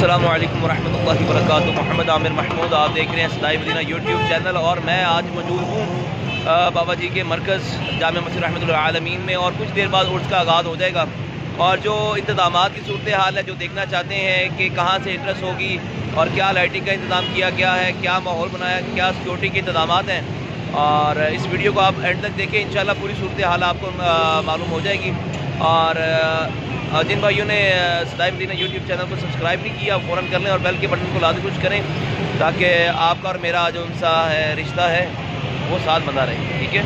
अस्सलामु अलैकुम वरहमतुल्लाहि वबरकातुहू। मोहम्मद आमिर महमूद, आप देख रहे हैं सदाई मदीना यूट्यूब चैनल। और मैं आज मौजूद हूँ बाबा जी के मरकज़ जामे मस्जिद रहमतुल आलमीन में। और कुछ देर बाद उर्स का आगाज़ हो जाएगा। और जो इंतज़ामात की सूरत हाल है, जो देखना चाहते हैं कि कहाँ से एंट्रेंस होगी और क्या लाइटिंग का इंतज़ाम किया गया है, क्या माहौल बनाया, क्या सिक्योरिटी के इंतज़ामात हैं, और इस वीडियो को आप एंड तक देखें। इंशाल्लाह पूरी सूरत हाल आपको मालूम हो जाएगी। और जिन भाइयों ने सदाई मदीना यूट्यूब चैनल को सब्सक्राइब नहीं किया, फ़ौरन कर लें और बेल के बटन को लाजमी कुछ करें, ताकि आपका और मेरा जो उनसा है रिश्ता है वो साथ बना रहे। ठीक है।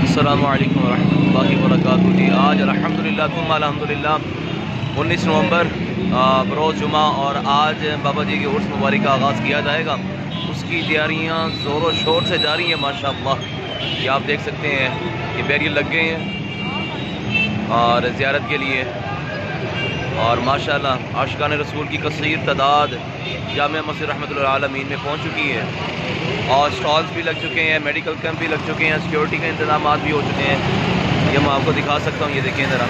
अस्सलामु अलैकुम वरहमतुल्लाहि वबरकातुहू। जी, आज अल्हम्दुलिल्लाह तुम अल्हम्दुलिल्लाह 19 नवंबर बरोज़ जुमा, और आज बाबा जी के उर्स मुबारक का आगाज़ किया जाएगा। उसकी तैयारियाँ ज़ोरों शोर से जारी हैं माशाअल्लाह। ये आप देख सकते हैं, ये बैरियर लग गए हैं और ज़ियारत के लिए। और माशाअल्लाह आशिकान रसूल की कसीर तादाद जामे मस्जिद रहमतुल आलमीन में पहुंच चुकी है। और स्टॉल्स भी लग चुके हैं, मेडिकल कैंप भी लग चुके हैं, सिक्योरिटी के इंतजाम भी हो चुके हैं। ये मैं आपको दिखा सकता हूँ, ये देखें ज़रा।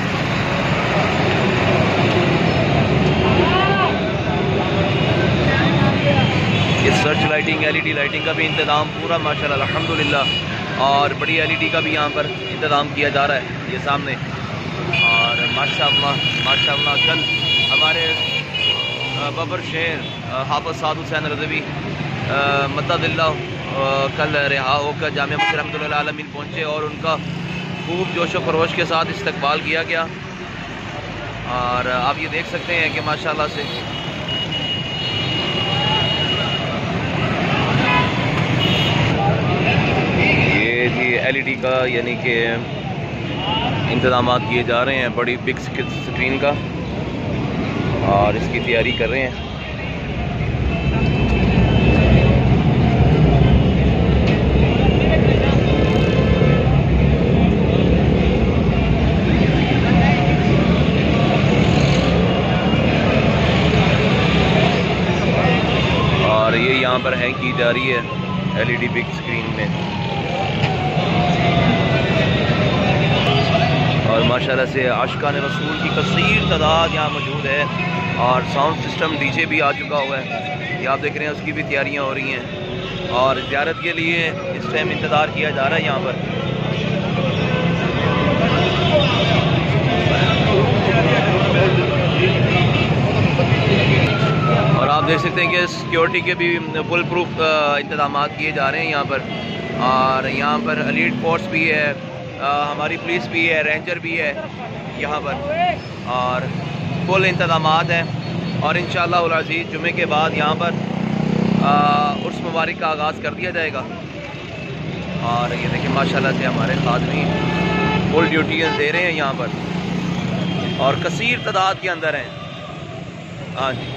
ये सर्च लाइटिंग, LED लाइटिंग का भी इंतज़ाम पूरा माशाअल्लाह अल्हम्दुलिल्लाह। और बड़ी LED का भी यहाँ पर इंतज़ाम किया जा रहा है, ये सामने। और माशाअल्लाह माशाअल्लाह कल हमारे बबर शेर हाफ़िज़ साद हुसैन रज़वी मद्ददिल्लाह कल रिहा होकर जामिया मस्जिद रहमतुल आलमीन पहुँचे और उनका खूब जोश व खरोश के साथ इस्तकबाल किया गया। और आप ये देख सकते हैं कि माशाअल्लाह से ये जी LED का यानी कि इंतज़ामात किए जा रहे हैं, बड़ी बिग स्क्रीन का, और इसकी तैयारी कर रहे हैं। और ये यहाँ पर हैंग की जा रही है LED बिग स्क्रीन में। और माशाल्लाह से आशिकान रसूल की कसीर तादाद यहाँ मौजूद है। और साउंड सिस्टम DJ भी आ चुका हुआ है, ये आप देख रहे हैं, उसकी भी तैयारियाँ हो रही हैं। और ज़ियारत के लिए इस टाइम इंतज़ार किया जा रहा है यहाँ पर। और आप देख सकते हैं कि सिक्योरिटी के भी फुल प्रूफ इंतज़ाम किए जा रहे हैं यहाँ पर। और यहाँ पर एलीट फोर्स भी है, हमारी पुलिस भी है, रेंजर भी है यहाँ पर, और फुल इंतज़ामात हैं। और इंशाअल्लाह उल अज़ीज़ जुमे के बाद यहाँ पर उर्स मुबारक का आगाज़ कर दिया जाएगा। और ये देखिए माशाल्लाह से हमारे खादमी फुल ड्यूटियाँ दे रहे हैं यहाँ पर, और कसीर तादाद के अंदर हैं, हाँ जी,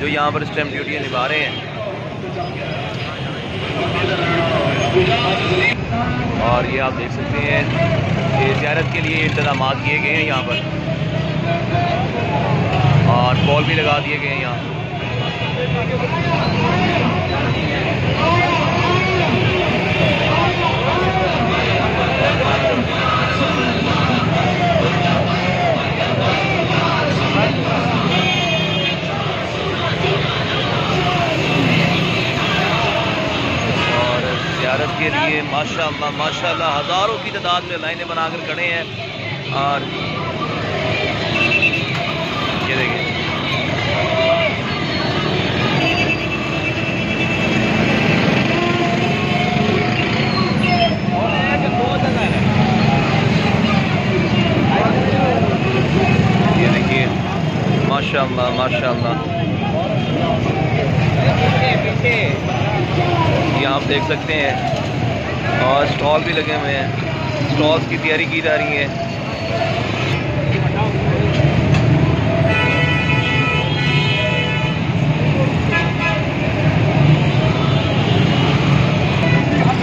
जो यहाँ पर इस टाइम ड्यूटियाँ निभा रहे हैं। और ये आप देख सकते हैं कि ज़ियारत के लिए इंतज़ाम किए गए हैं यहाँ पर, और बॉल भी लगा दिए गए हैं यहाँ। ज़ियारत के लिए माशाअल्लाह माशाअल्लाह हज़ारों की तादाद में लाइनें बनाकर खड़े हैं। और ये देखिए, ये देखिए माशाअल्लाह माशाअल्लाह। ये आप देख सकते हैं, और स्टॉल भी लगे हुए हैं, स्टॉल्स की तैयारी की जा रही है।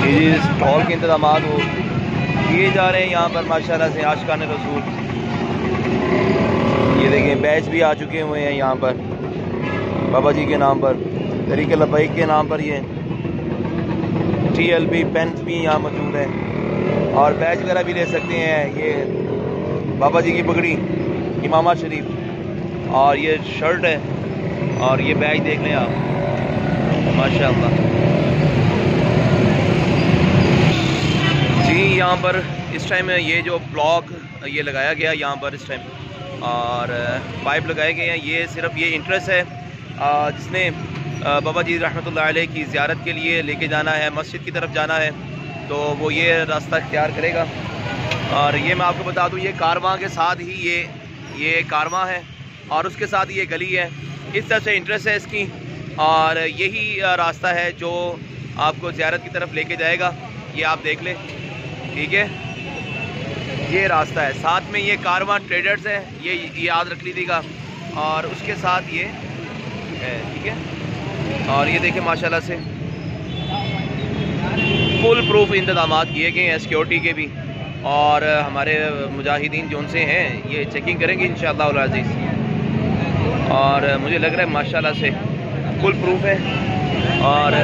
ये स्टॉल के इंतजाम वो किए जा रहे हैं यहाँ पर माशाल्लाह से आशिकान रसूल। ये देखें बैच भी आ चुके हुए हैं यहाँ पर बाबा जी के नाम पर, तरीक़े लब्बैक के नाम पर। ये TLB पेन भी यहाँ मौजूद है, और बैच वगैरह भी ले सकते हैं। ये बाबा जी की पगड़ी इमामा शरीफ, और ये शर्ट है और ये बैच देख लें आप, माशाअल्लाह जी। यहाँ पर इस टाइम ये जो ब्लॉक ये लगाया गया यहाँ पर इस टाइम, और पाइप लगाए गए हैं, ये सिर्फ ये इंटरेस्ट है जिसने बाबा जी रहमतुल्लाह अलैह की ज़ियारत के लिए लेके जाना है, मस्जिद की तरफ जाना है, तो वो ये रास्ता इख्तियार करेगा। और ये मैं आपको बता दूँ, ये कारवां के साथ ही ये कारवां है और उसके साथ ही ये गली है। इस तरह से इंटरेस्ट है इसकी, और यही रास्ता है जो आपको ज़ियारत की तरफ लेके जाएगा। ये आप देख लें, ठीक है, ये रास्ता है। साथ में ये कारवां ट्रेडर्स है, ये याद रख लीजिएगा, और उसके साथ ये है, ठीक है। और ये देखें माशाल्लाह से फुल प्रूफ इंतजाम किए गए हैं सिक्योरिटी के भी, और हमारे मुजाहिदीन जो उनसे हैं ये चेकिंग करेंगे इंशाअल्लाह उल अज़ीज़। और मुझे लग रहा है माशाल्लाह से फुल प्रूफ है। और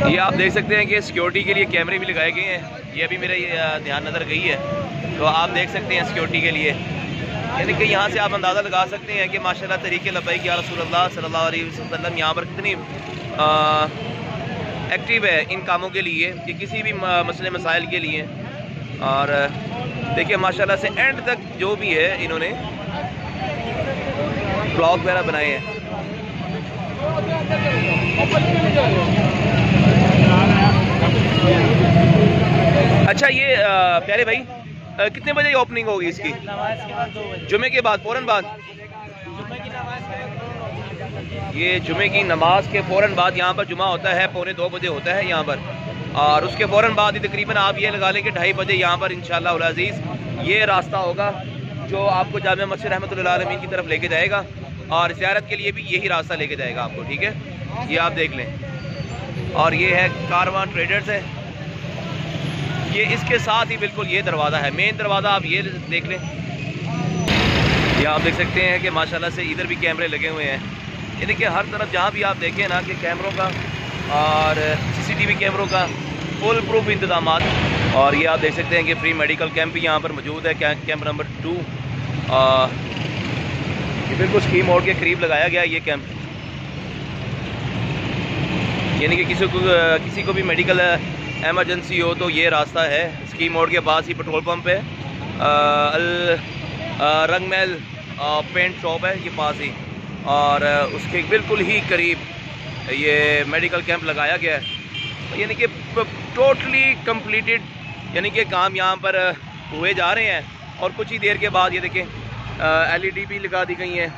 ये आप देख सकते हैं कि सिक्योरिटी के लिए कैमरे भी लगाए गए हैं, ये अभी मेरा ध्यान नज़र गई है, तो आप देख सकते हैं सिक्योरिटी के लिए। यानी कि यहाँ से आप अंदाज़ा लगा सकते हैं कि माशाल्लाह तरीक़े लब्बैक या रसूलल्लाह सल्लल्लाहु अलैहि वसल्लम यहाँ पर कितनी एक्टिव है इन कामों के लिए, कि किसी भी मसले मसाइल के लिए। और देखिए माशाल्लाह से एंड तक जो भी है इन्होंने ब्लॉग वगैरह बनाए हैं। अच्छा ये प्यारे भाई कितने बजे ओपनिंग होगी इसकी? जुमे के बाद, फ़ौरन बाद? ये जुमे की नमाज के फ़ौरन बाद यहाँ पर जुमा होता है, 1:45 बजे होता है यहाँ पर, और उसके फ़ौरन बाद ही तकरीबन आप ये लगा लें कि 2:30 बजे यहाँ पर इंशाअल्लाह उल अज़ीज़ ये रास्ता होगा जो आपको जामिया मस्जिद रहमतुल्लाह अलैह की तरफ लेके जाएगा, और ज़ियारत के लिए भी यही रास्ता लेके जाएगा आपको, ठीक है। ये आप देख लें, और ये है कारवां ट्रेडर्स है, ये इसके साथ ही बिल्कुल ये दरवाज़ा है, मेन दरवाज़ा आप ये देख लें। ये आप देख सकते हैं कि माशाल्लाह से इधर भी कैमरे लगे हुए हैं। ये देखिए हर तरफ जहाँ भी आप देखें ना कि कैमरों का और CCTV कैमरों का फुल प्रूफ इंतजाम। और ये आप देख सकते हैं कि फ्री मेडिकल कैंप भी यहाँ पर मौजूद है, कैंप नंबर 2। ये बिल्कुल स्कीम मोड़ के करीब लगाया गया ये कैंप, यानी कि किसी को भी मेडिकल एमरजेंसी हो तो ये रास्ता है। स्कीम मोड़ के पास ही पेट्रोल पंप है, रंगमहल पेंट शॉप है ये पास ही, और उसके बिल्कुल ही करीब ये मेडिकल कैंप लगाया गया है। यानी कि टोटली कंप्लीटेड, यानी कि काम यहाँ पर हुए जा रहे हैं। और कुछ ही देर के बाद ये देखें LED भी लगा दी गई हैं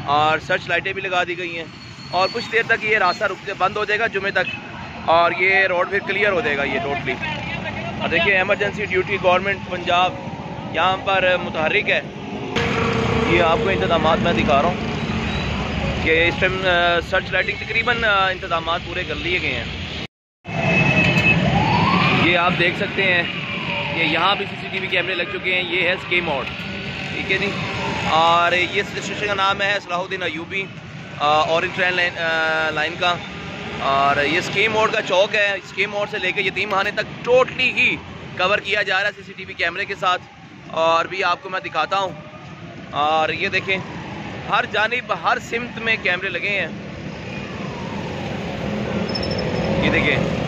और सर्च लाइटें भी लगा दी गई हैं, और कुछ देर तक ये रास्ता बंद हो जाएगा जुमे तक, और ये रोड फिर क्लियर हो जाएगा ये टोटली। और देखिए एमरजेंसी ड्यूटी गवर्नमेंट पंजाब यहाँ पर मुतहर्रिक है। ये आपको इंतजाम मैं दिखा रहा हूँ कि इस टाइम सर्च लाइटिंग तकरीबन इंतजाम पूरे कर लिए गए हैं। ये आप देख सकते हैं कि यहाँ भी CCTV कैमरे लग चुके हैं। ये है स्कीम मोड़, ठीक है जी, और ये स्टेशन का नाम है Salahuddin Ayubi orange train line का। और ये स्कीम मोड़ का चौक है, स्कीम मोड़ से लेकर यतीम खाने तक टोटली ही कवर किया जा रहा है CCTV कैमरे के साथ। और भी आपको मैं दिखाता हूँ, और ये देखें हर जानिब हर सिमत में कैमरे लगे हैं। ये देखें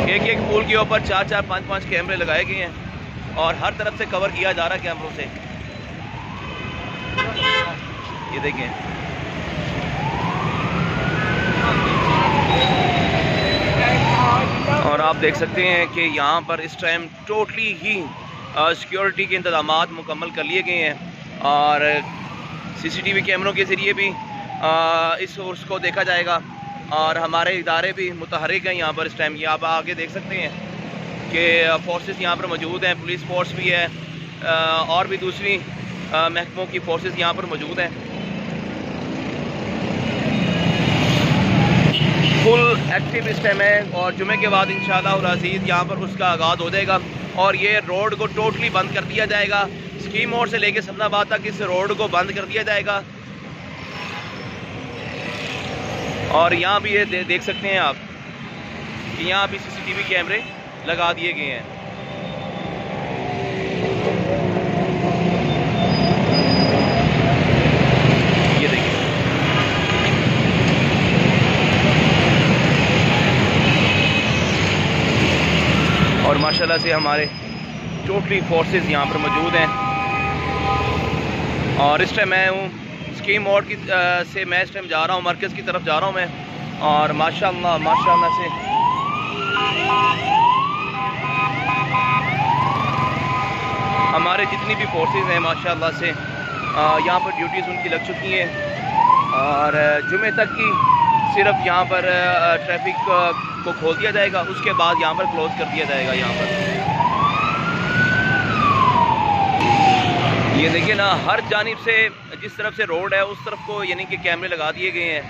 एक पुल के ऊपर 4-4, 5-5 कैमरे लगाए गए हैं, और हर तरफ से कवर किया जा रहा है कैमरों से। ये देखें और आप देख सकते हैं कि यहाँ पर इस टाइम टोटली ही सिक्योरिटी के इंतजामात मुकम्मल कर लिए गए हैं, और CCTV कैमरों के ज़रिए भी इस सोर्स को देखा जाएगा। और हमारे इदारे भी मुतहर्रिक हैं यहाँ पर इस टाइम। ये आप आगे देख सकते हैं कि फोर्सेस यहाँ पर मौजूद हैं, पुलिस फोर्स भी है, और भी दूसरी महकमों की फोर्सेस यहाँ पर मौजूद हैं। फुल एक्टिव इस टाइम है, और जुमे के बाद इंशाअल्लाह उल अज़ीज़ यहाँ पर उसका आगाज़ हो जाएगा, और ये रोड को टोटली बंद कर दिया जाएगा। स्कीम मोड़ से लेकर सन्नाबाद तक इस रोड को बंद कर दिया जाएगा। और यहाँ भी ये देख सकते हैं आप कि यहाँ भी CCTV कैमरे लगा दिए गए हैं। ये देखिए माशाल्लाह से हमारे टोटली फोर्सेस यहाँ पर मौजूद हैं। और इस टाइम मैं हूँ स्कीम मोड की से मैं इस टाइम जा रहा हूँ, मरकज़ की तरफ जा रहा हूँ मैं। और माशाल्लाह से हमारे जितनी भी फोर्सेस हैं माशाल्लाह से यहाँ पर ड्यूटीज़ उनकी लग चुकी हैं। और जुमे तक की सिर्फ यहाँ पर ट्रैफिक को खोल दिया जाएगा, उसके बाद यहाँ पर क्लोज़ कर दिया जाएगा। यहाँ पर ये देखिए ना, हर जानिब से जिस तरफ से रोड है उस तरफ को यानी कि कैमरे लगा दिए गए हैं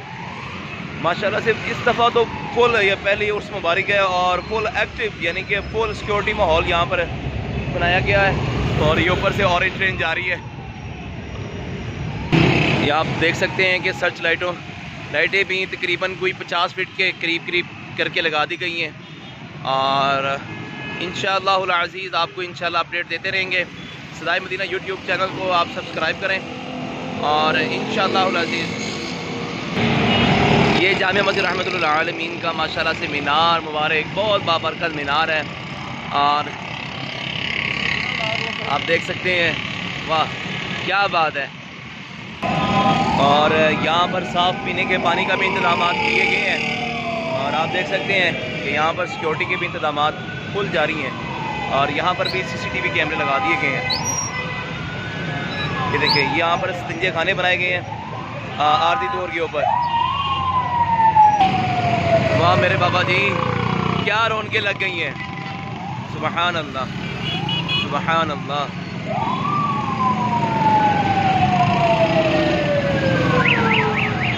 माशाल्लाह से। इस दफ़ा तो फुल, ये पहले उर्स मुबारक है और फुल एक्टिव यानी कि फुल सिक्योरिटी माहौल यहाँ पर बनाया गया है। और ये ऊपर से ऑरेंज ट्रेन जा रही है। ये आप देख सकते हैं कि सर्च लाइटें भी तकरीबन कोई 50 फीट के करीब करके लगा दी गई हैं। और इंशाअल्लाहुल अज़ीज़ आपको इंशाअल्लाह अपडेट देते रहेंगे। सदाए मदीना यूट्यूब चैनल को आप सब्सक्राइब करें। और इंशाअल्लाहुल अज़ीज़ ये जामिया मस्जिद रहमतुल्लिल आलमीन का माशाल्लाह से मीनार मुबारक, बहुत बाबरकत मीनार है। और आप देख सकते हैं, वाह क्या बात है। और यहाँ पर साफ़ पीने के पानी का भी इंतजाम किए गए हैं। और आप देख सकते हैं कि यहाँ पर सिक्योरिटी के भी इंतजाम फुल जारी हैं। और यहाँ पर भी CCTV कैमरे लगा दिए गए हैं। ये देखिए, यहाँ पर स्तिंजे खाने बनाए गए हैं आरती तौर के ऊपर। वाह मेरे बाबा जी, क्या रौनकें लग गई हैं। सुबहान अल्लाह, सुबहान अल्लाह।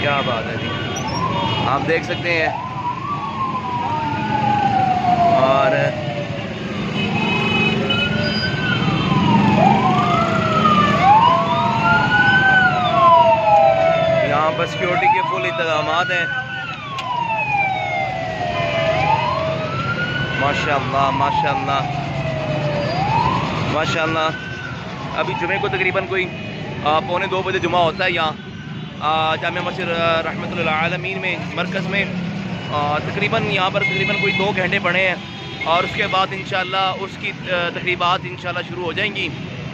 क्या बात है जी, आप देख सकते हैं। और यहाँ पर सिक्योरिटी के फुल इंतजामात हैं। माशाअल्लाह माशाअल्लाह माशाअल्लाह। अभी जुमे को तकरीबन कोई 1:45 बजे जुमा होता है यहाँ जामिया मस्जिद रहमतुल्लिल आलमीन में, मरकज़ में। तकरीबन यहाँ पर कोई 2 घंटे पड़े हैं। और उसके बाद इंशाअल्लाह उसकी तकरीबात इंशाअल्लाह शुरू हो जाएंगी।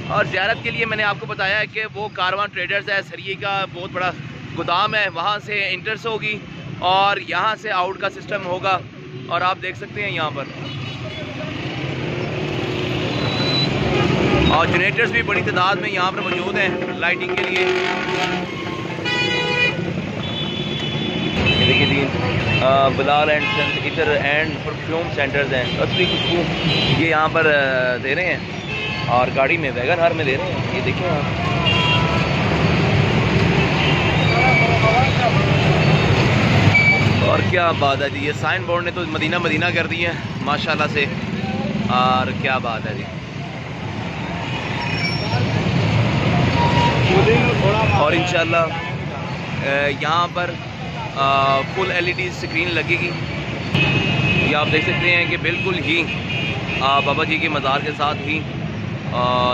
और ज़ियारत के लिए मैंने आपको बताया है कि वो कारवां ट्रेडर्स है, सरिये का बहुत बड़ा गोदाम है, वहाँ से इंटर्स होगी और यहाँ से आउट का सिस्टम होगा। और आप देख सकते हैं यहाँ पर और जनरेटर्स भी बड़ी तादाद में यहाँ पर मौजूद हैं लाइटिंग के लिए। देखिए जी, बिलाल एंड इतर एंड परफ्यूम सेंटर्स हैं, असली खुशबू ये यहाँ पर दे रहे हैं। और गाड़ी में वैगन हार में दे रहे हैं। ये देखिए आप, और क्या बात है जी। ये साइन बोर्ड ने तो मदीना कर दी है माशाल्लाह से। और क्या बात है जी। और इंशाल्लाह यहाँ पर फुल LED स्क्रीन लगेगी। ये आप देख सकते हैं कि बिल्कुल ही बाबा जी के मज़ार के साथ ही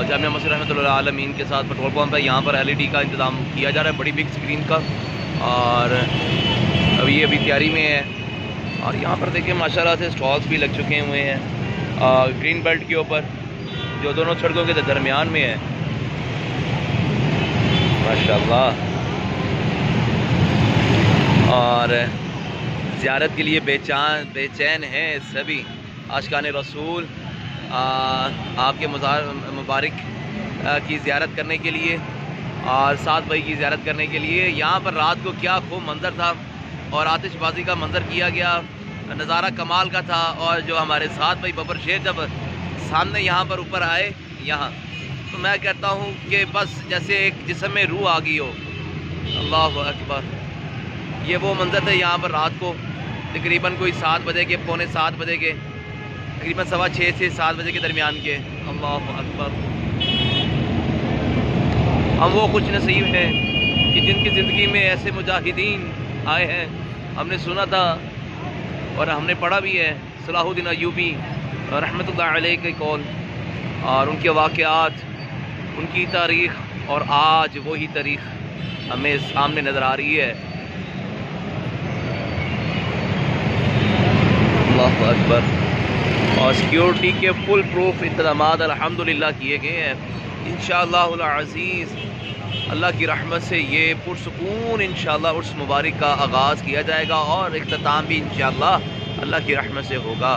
जामिया मस्जिद रहमतुल्लिल आलमीन के साथ पेट्रोल पंप है। यहाँ पर LED का इंतज़ाम किया जा रहा है, बड़ी बिग स्क्रीन का। और अभी तैयारी में है। और यहाँ पर देखिए माशाल्लाह से स्टॉल्स भी लग चुके हुए हैं ग्रीन बेल्ट के ऊपर, जो दोनों सड़कों के दरमियान में है माशाल्लाह। और ज़ियारत के लिए बेचैन हैं सभी आशिकाने रसूल आपके मज़ार मुबारक की ज़ियारत करने के लिए और 7 भाई की ज़ियारत करने के लिए। यहाँ पर रात को क्या खूब मंजर था और आतिशबाजी का मंजर किया गया, नज़ारा कमाल का था। और जो हमारे 7 भाई बबर शेर जब सामने यहाँ पर ऊपर आए यहाँ, तो मैं कहता हूँ कि बस जैसे एक जिस्म में रूह आ गई हो। अल्लाहु अकबर। ये वो मंजर थे यहाँ पर रात को तकरीबन कोई 7 बजे के, पौने 7 बजे के, तकरीबन 6:15 से 7 बजे के दरमियान के। अल्लाहु अकबर। हम वो खुश नसीब हैं कि जिनकी ज़िंदगी में ऐसे मुजाहिदीन आए हैं। हमने सुना था और हमने पढ़ा भी है सलाहुद्दीन अय्यूबी रहमतुल्लाह अलैह के कौल और उनके वाक़यात, उनकी तारीख़। और आज वही तारीख़ हमें सामने नज़र आ रही है। अल्लाहु अकबर। और सिक्योरिटी के फुल प्रूफ इंतज़ामात अल्हम्दुलिल्लाह किए गए हैं। इंशाअल्लाह अज़ीज़ अल्लाह की रहमत से ये पुरसुकून इंशाअल्लाह उर्स मुबारक का आगाज़ किया जाएगा और इख्तिताम भी इंशाअल्लाह अल्लाह की रहमत से होगा।